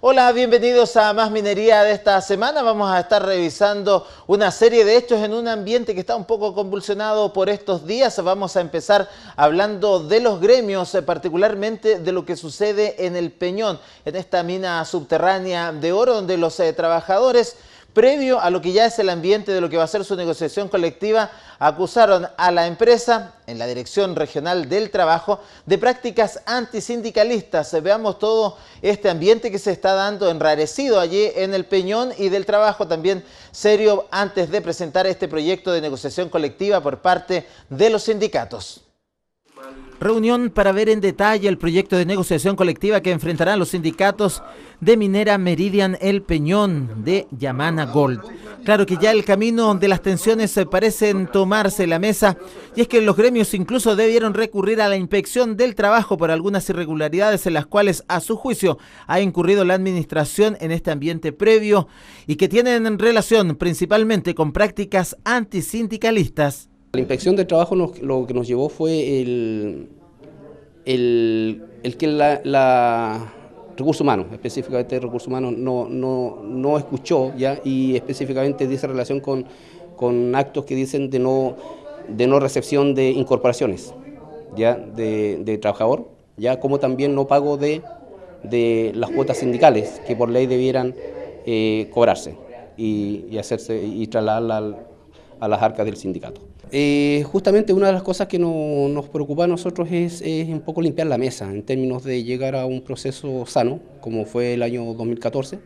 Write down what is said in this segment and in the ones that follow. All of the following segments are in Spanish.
Hola, bienvenidos a Más Minería de esta semana. Vamos a estar revisando una serie de hechos en un ambiente que está un poco convulsionado por estos días. Vamos a empezar hablando de los gremios, particularmente de lo que sucede en El Peñón, en esta mina subterránea de oro, donde los trabajadores, previo a lo que ya es el ambiente de lo que va a ser su negociación colectiva, acusaron a la empresa en la Dirección Regional del Trabajo de prácticas antisindicalistas. Veamos todo este ambiente que se está dando enrarecido allí en El Peñón y del trabajo también serio antes de presentar este proyecto de negociación colectiva por parte de los sindicatos. Reunión para ver en detalle el proyecto de negociación colectiva que enfrentarán los sindicatos de Minera Meridian El Peñón de Yamana Gold. Claro que ya el camino de las tensiones parecen tomarse la mesa, y es que los gremios incluso debieron recurrir a la inspección del trabajo por algunas irregularidades en las cuales, a su juicio, ha incurrido la administración en este ambiente previo y que tienen relación principalmente con prácticas antisindicalistas. La inspección del trabajo lo que nos llevó fue el que la recursos humanos, específicamente recursos humanos, no escuchó ya, y específicamente dice relación con actos que dicen de no recepción de incorporaciones ya de trabajador, ya como también no pago de las cuotas sindicales que por ley debieran cobrarse y hacerse y trasladarla a las arcas del sindicato. Justamente una de las cosas que nos preocupa a nosotros es un poco limpiar la mesa en términos de llegar a un proceso sano, como fue el año 2014.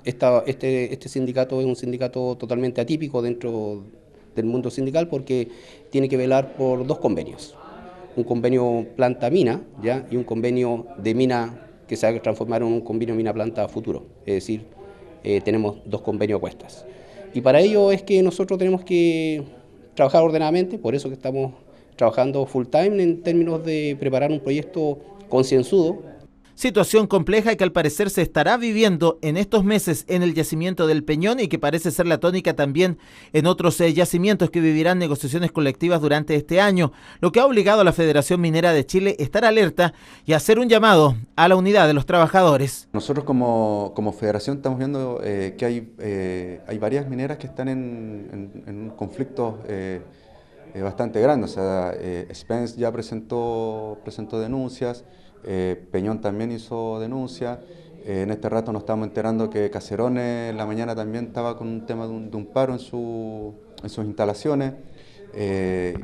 Este sindicato es un sindicato totalmente atípico dentro del mundo sindical porque tiene que velar por dos convenios. Un convenio planta-mina, ¿ya? Y un convenio de mina que se va a transformar en un convenio mina-planta futuro. Es decir, tenemos dos convenios a cuestas. Y para ello es que nosotros tenemos que trabajar ordenadamente, por eso que estamos trabajando full time en términos de preparar un proyecto concienzudo. Situación compleja que al parecer se estará viviendo en estos meses en el yacimiento del Peñón y que parece ser la tónica también en otros yacimientos que vivirán negociaciones colectivas durante este año, lo que ha obligado a la Federación Minera de Chile a estar alerta y a hacer un llamado a la unidad de los trabajadores. Nosotros como federación estamos viendo que hay varias mineras que están en un conflicto bastante grande. O sea, Spence ya presentó denuncias. Peñón también hizo denuncia. En este rato nos estamos enterando que Caserones en la mañana también estaba con un tema de un paro en sus instalaciones.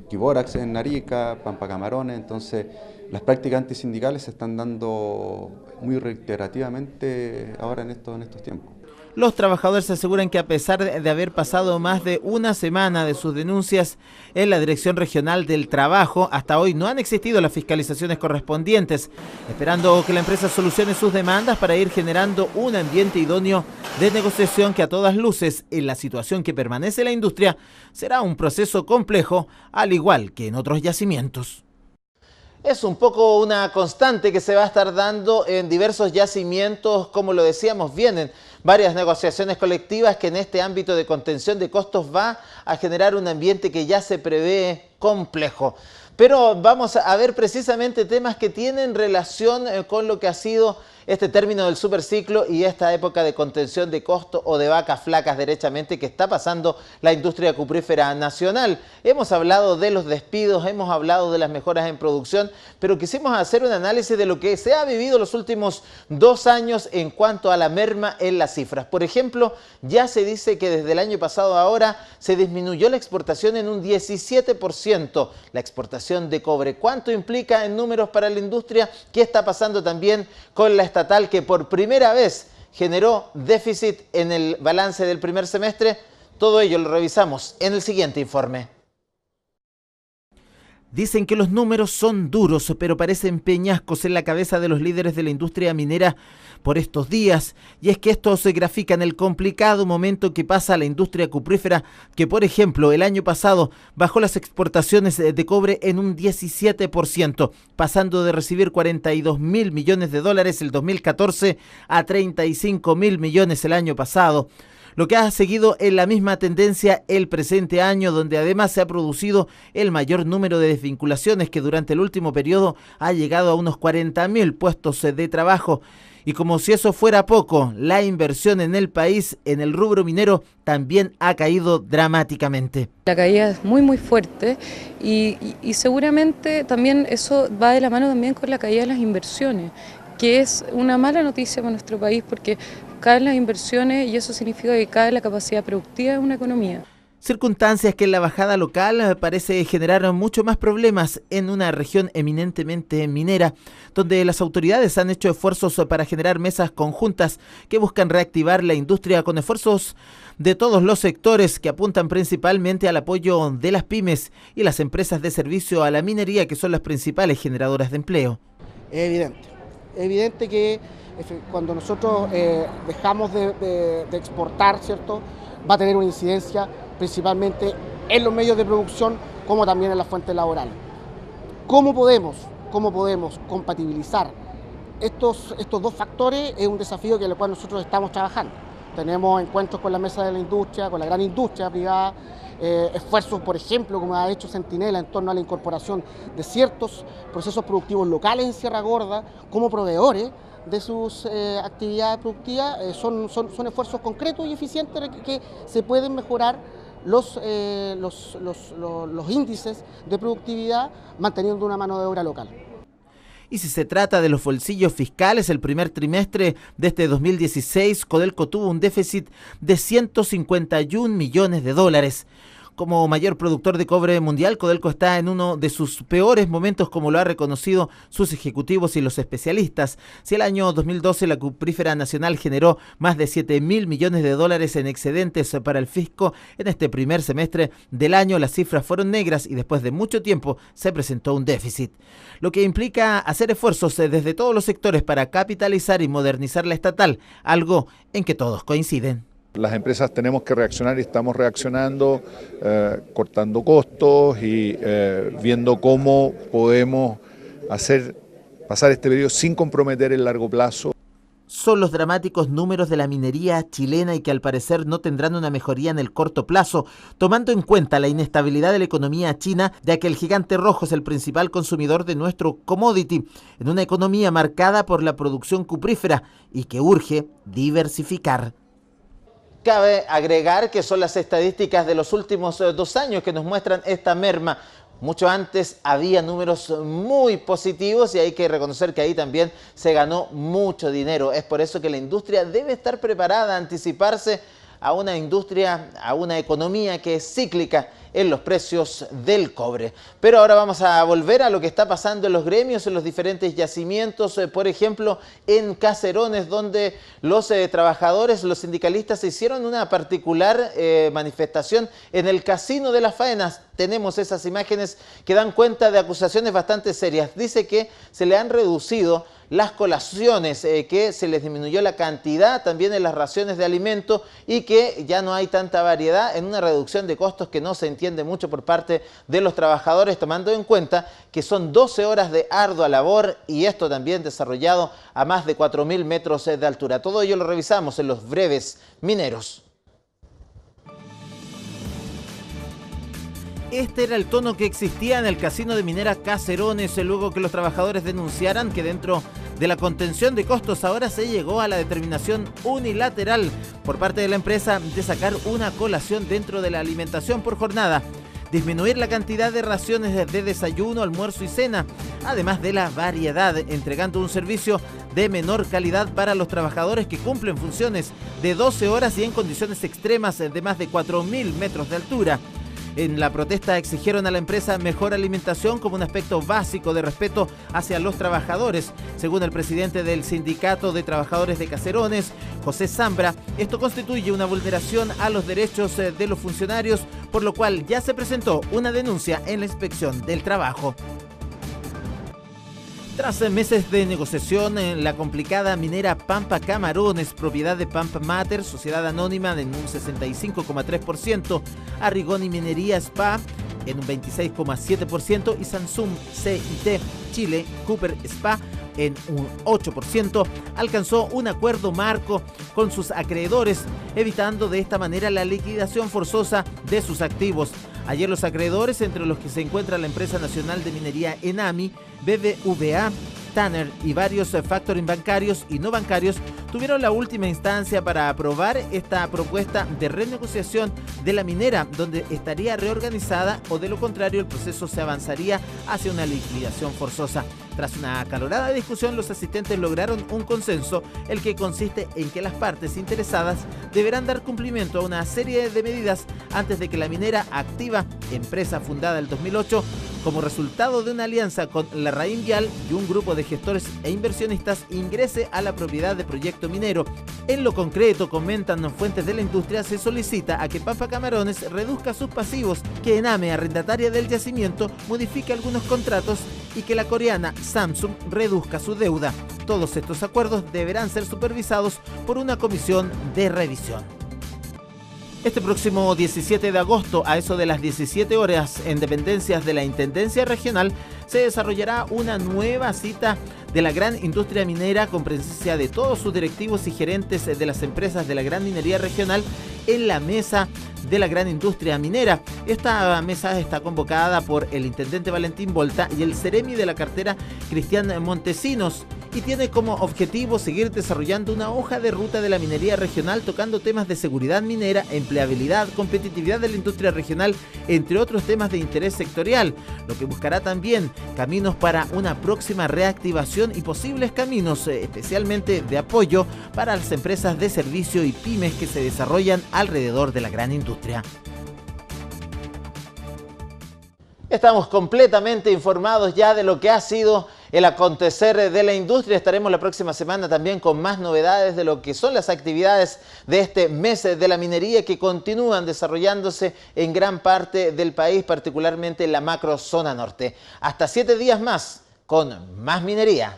Quiborax en Arica, Pampa Camarones. Entonces las prácticas antisindicales se están dando muy reiterativamente ahora en estos tiempos. Los trabajadores aseguran que a pesar de haber pasado más de una semana de sus denuncias en la Dirección Regional del Trabajo, hasta hoy no han existido las fiscalizaciones correspondientes, esperando que la empresa solucione sus demandas para ir generando un ambiente idóneo de negociación que a todas luces, en la situación que permanece la industria, será un proceso complejo, al igual que en otros yacimientos. Es un poco una constante que se va a estar dando en diversos yacimientos. Como lo decíamos, vienen varias negociaciones colectivas que en este ámbito de contención de costos va a generar un ambiente que ya se prevé complejo. Pero vamos a ver precisamente temas que tienen relación con lo que ha sido este término del superciclo y esta época de contención de costos o de vacas flacas derechamente que está pasando la industria cuprífera nacional. Hemos hablado de los despidos, hemos hablado de las mejoras en producción, pero quisimos hacer un análisis de lo que se ha vivido los últimos 2 años en cuanto a la merma en las cifras. Por ejemplo, ya se dice que desde el año pasado a ahora se disminuyó la exportación en un 17%, la exportación de cobre. ¿Cuánto implica en números para la industria? ¿Qué está pasando también con la estatal que por primera vez generó déficit en el balance del primer semestre? Todo ello lo revisamos en el siguiente informe. Dicen que los números son duros, pero parecen peñascos en la cabeza de los líderes de la industria minera por estos días. Y es que esto se grafica en el complicado momento que pasa la industria cuprífera, que por ejemplo el año pasado bajó las exportaciones de cobre en un 17%, pasando de recibir 42.000 millones de dólares el 2014 a 35.000 millones el año pasado. Lo que ha seguido en la misma tendencia el presente año, donde además se ha producido el mayor número de desvinculaciones, que durante el último periodo ha llegado a unos 40.000 puestos de trabajo. Y como si eso fuera poco, la inversión en el país, en el rubro minero, también ha caído dramáticamente. La caída es muy fuerte y seguramente también eso va de la mano también con la caída de las inversiones, que es una mala noticia para nuestro país porque caen las inversiones y eso significa que cae la capacidad productiva de una economía. Circunstancias que en la bajada local parece generar mucho más problemas en una región eminentemente minera, donde las autoridades han hecho esfuerzos para generar mesas conjuntas que buscan reactivar la industria con esfuerzos de todos los sectores que apuntan principalmente al apoyo de las pymes y las empresas de servicio a la minería, que son las principales generadoras de empleo. Es evidente que cuando nosotros dejamos de exportar, ¿cierto?, va a tener una incidencia principalmente en los medios de producción como también en las fuentes laborales. ¿Cómo podemos compatibilizar estos dos factores? Es un desafío en el cual nosotros estamos trabajando. Tenemos encuentros con la mesa de la industria, con la gran industria privada, esfuerzos, por ejemplo, como ha hecho Centinela en torno a la incorporación de ciertos procesos productivos locales en Sierra Gorda como proveedores de sus actividades productivas. Son esfuerzos concretos y eficientes que se pueden mejorar los índices de productividad manteniendo una mano de obra local. Y si se trata de los bolsillos fiscales, el primer trimestre de este 2016, Codelco tuvo un déficit de 151 millones de dólares. Como mayor productor de cobre mundial, Codelco está en uno de sus peores momentos, como lo han reconocido sus ejecutivos y los especialistas. Si el año 2012 la cuprífera nacional generó más de 7.000 millones de dólares en excedentes para el fisco, en este primer semestre del año las cifras fueron negras y después de mucho tiempo se presentó un déficit. Lo que implica hacer esfuerzos desde todos los sectores para capitalizar y modernizar la estatal, algo en que todos coinciden. Las empresas tenemos que reaccionar y estamos reaccionando, cortando costos y viendo cómo podemos pasar este periodo sin comprometer el largo plazo. Son los dramáticos números de la minería chilena y que al parecer no tendrán una mejoría en el corto plazo, tomando en cuenta la inestabilidad de la economía china, ya que el gigante rojo es el principal consumidor de nuestro commodity, en una economía marcada por la producción cuprífera y que urge diversificar. Cabe agregar que son las estadísticas de los últimos 2 años que nos muestran esta merma. Mucho antes había números muy positivos y hay que reconocer que ahí también se ganó mucho dinero. Es por eso que la industria debe estar preparada a anticiparse a una industria, a una economía que es cíclica en los precios del cobre. Pero ahora vamos a volver a lo que está pasando en los gremios, en los diferentes yacimientos, por ejemplo, en Caserones, donde los trabajadores, los sindicalistas hicieron una particular manifestación en el Casino de las Faenas. Tenemos esas imágenes que dan cuenta de acusaciones bastante serias. Dice que se le han reducido las colaciones, que se les disminuyó la cantidad también en las raciones de alimento y que ya no hay tanta variedad, en una reducción de costos que no se entiende mucho por parte de los trabajadores, tomando en cuenta que son 12 horas de ardua labor y esto también desarrollado a más de 4.000 metros de altura. Todo ello lo revisamos en los breves mineros. Este era el tono que existía en el casino de minera Caserones, luego que los trabajadores denunciaran que dentro de la contención de costos ahora se llegó a la determinación unilateral por parte de la empresa de sacar una colación dentro de la alimentación por jornada, disminuir la cantidad de raciones de desayuno, almuerzo y cena, además de la variedad, entregando un servicio de menor calidad para los trabajadores que cumplen funciones de 12 horas y en condiciones extremas de más de 4.000 metros de altura. En la protesta exigieron a la empresa mejor alimentación como un aspecto básico de respeto hacia los trabajadores. Según el presidente del Sindicato de Trabajadores de Caserones, José Zambra, esto constituye una vulneración a los derechos de los funcionarios, por lo cual ya se presentó una denuncia en la Inspección del Trabajo. Tras meses de negociación, en la complicada minera Pampa Camarones, propiedad de Pampa Mater, sociedad anónima en un 65,3%, Arrigoni Minería Spa en un 26,7% y Samsung CIT Chile Cooper Spa en un 8%, alcanzó un acuerdo marco con sus acreedores, evitando de esta manera la liquidación forzosa de sus activos. Ayer los acreedores, entre los que se encuentra la Empresa Nacional de Minería ENAMI, BBVA, Tanner y varios factoring bancarios y no bancarios tuvieron la última instancia para aprobar esta propuesta de renegociación de la minera, donde estaría reorganizada o de lo contrario el proceso se avanzaría hacia una liquidación forzosa. Tras una acalorada discusión, los asistentes lograron un consenso, el que consiste en que las partes interesadas deberán dar cumplimiento a una serie de medidas antes de que la minera Activa, empresa fundada en el 2008, como resultado de una alianza con la Raín Vial y un grupo de gestores e inversionistas, ingrese a la propiedad de Proyecto Minero. En lo concreto, comentan fuentes de la industria, se solicita a que Pampa Camarones reduzca sus pasivos, que Ename, arrendataria del yacimiento, modifique algunos contratos y que la coreana Samsung reduzca su deuda. Todos estos acuerdos deberán ser supervisados por una comisión de revisión. Este próximo 17 de agosto, a eso de las 17 horas, en dependencias de la Intendencia Regional, se desarrollará una nueva cita de la gran industria minera con presencia de todos sus directivos y gerentes de las empresas de la gran minería regional en la mesa de la gran industria minera. Esta mesa está convocada por el intendente Valentín Volta y el seremi de la cartera Cristian Montesinos, y tiene como objetivo seguir desarrollando una hoja de ruta de la minería regional, tocando temas de seguridad minera, empleabilidad, competitividad de la industria regional, entre otros temas de interés sectorial, lo que buscará también caminos para una próxima reactivación y posibles caminos, especialmente de apoyo para las empresas de servicio y pymes que se desarrollan alrededor de la gran industria. Estamos completamente informados ya de lo que ha sido el acontecer de la industria. Estaremos la próxima semana también con más novedades de lo que son las actividades de este mes de la minería, que continúan desarrollándose en gran parte del país, particularmente en la macro zona norte. Hasta 7 días más con más minería.